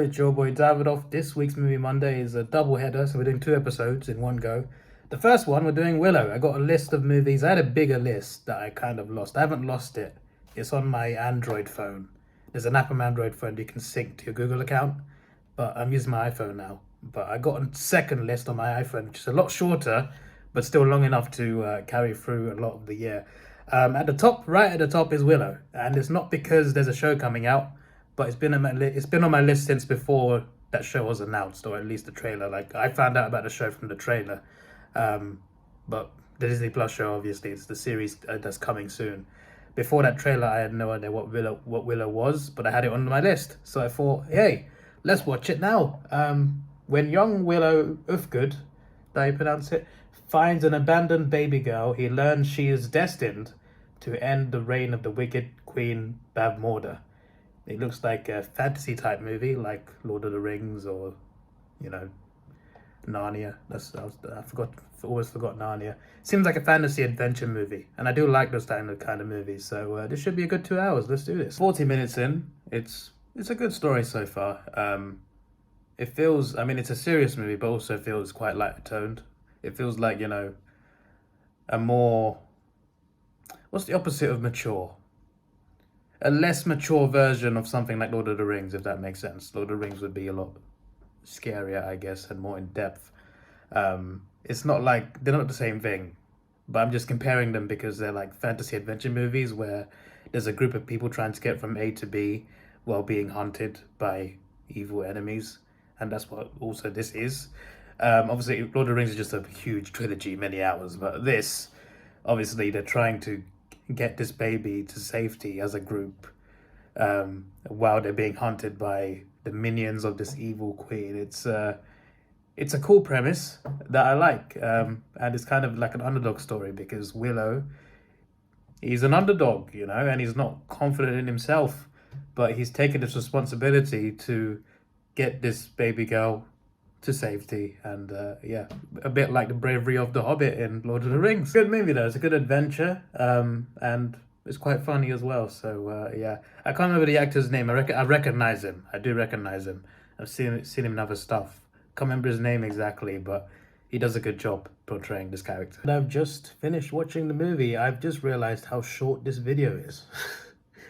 It's your boy Davidoff. This week's Movie Monday is a double header, so we're doing 2 episodes in one go. The first one, we're doing Willow. I got a list of movies. I had a bigger list that I kind of lost. I haven't lost it. It's on my Android phone. There's an app on my Android phone you can sync to your Google account, but I'm using my iPhone now. But I got a second list on my iPhone, which is a lot shorter, but still long enough to carry through a lot of the year. At the top, right at the top is Willow, and it's not because there's a show coming out, but it's been on my list since before that show was announced, or at least the trailer. Like, I found out about the show from the trailer, but the Disney Plus show, obviously, it's the series that's coming soon. Before that trailer, I had no idea what Willow was, but I had it on my list, so I thought, hey, let's watch it now. When young Willow Ufgood, did I pronounce it, finds an abandoned baby girl, he learns she is destined to end the reign of the wicked Queen Bavmorda. It looks like a fantasy type movie, like Lord of the Rings or, Narnia. Always forgot Narnia. Seems like a fantasy adventure movie, and I do like those kind of movies. So this should be a good 2 hours. Let's do this. 40 minutes in, it's a good story so far. It feels, it's a serious movie, but also feels quite light toned. It feels like, a more, what's the opposite of mature? A less mature version of something like Lord of the Rings, if that makes sense. Lord of the Rings would be a lot scarier, I guess, and more in depth. It's not like, they're not the same thing, but I'm just comparing them because they're like fantasy adventure movies where there's a group of people trying to get from A to B while being hunted by evil enemies, and that's what also this is. Obviously, Lord of the Rings is just a huge trilogy, many hours, but this, obviously, they're trying to get this baby to safety as a group while they're being hunted by the minions of this evil queen. It's a cool premise that I like, and it's kind of like an underdog story because Willow, he's an underdog, and he's not confident in himself, but he's taken this responsibility to get this baby girl to safety, and a bit like the bravery of the Hobbit in Lord of the Rings. Good movie though, it's a good adventure, and it's quite funny as well. So I can't remember the actor's name. I recognize him. I do recognize him. I've seen him in other stuff. Can't remember his name exactly, but he does a good job portraying this character. And I've just finished watching the movie. I've just realized how short this video is.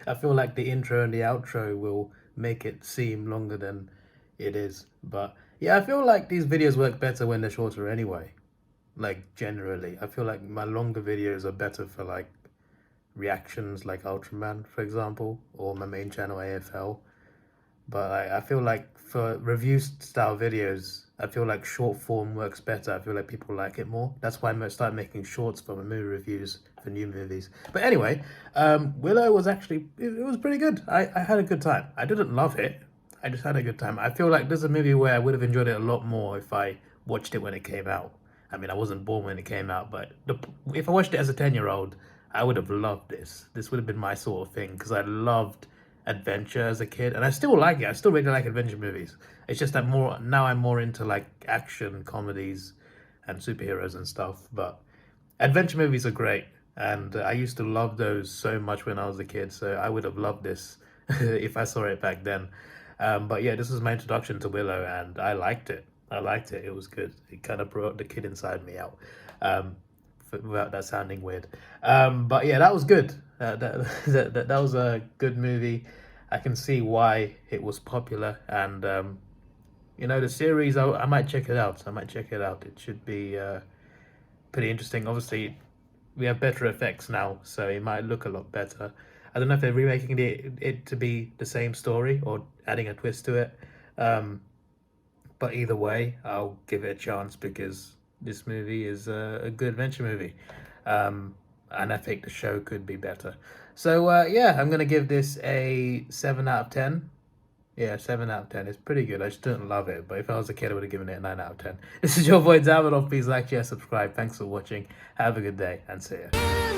I feel like the intro and the outro will make it seem longer than it is, but yeah, I feel like these videos work better when they're shorter anyway. Like, generally, I feel like my longer videos are better for like reactions, like Ultraman, for example, or my main channel AFL. But I feel like for review style videos, I feel like short form works better. I feel like people like it more. That's why I started making shorts for my movie reviews for new movies. But anyway, Willow was actually, it was pretty good. I had a good time. I didn't love it. I just had a good time. I feel like this is a movie where I would have enjoyed it a lot more if I watched it when it came out. I wasn't born when it came out, but if I watched it as a 10-year-old, I would have loved this. This would have been my sort of thing, because I loved adventure as a kid, and I still like it. I still really like adventure movies. It's just that now I'm more into like action comedies and superheroes and stuff, but adventure movies are great, and I used to love those so much when I was a kid, so I would have loved this if I saw it back then. But yeah, this was my introduction to Willow, and I liked it. It was good. It kind of brought the kid inside me out, without that sounding weird. But yeah, that was good. That was a good movie. I can see why it was popular, and the series, I might check it out. It should be pretty interesting. Obviously, we have better effects now, so it might look a lot better. I don't know if they're remaking it to be the same story or adding a twist to it. But either way, I'll give it a chance because this movie is a good adventure movie. And I think the show could be better. So yeah, I'm going to give this a 7 out of 10. Yeah, 7 out of 10. It's pretty good. I just didn't love it. But if I was a kid, I would have given it a 9 out of 10. This is your boy Davidoff. Please like, share, subscribe. Thanks for watching. Have a good day and see ya.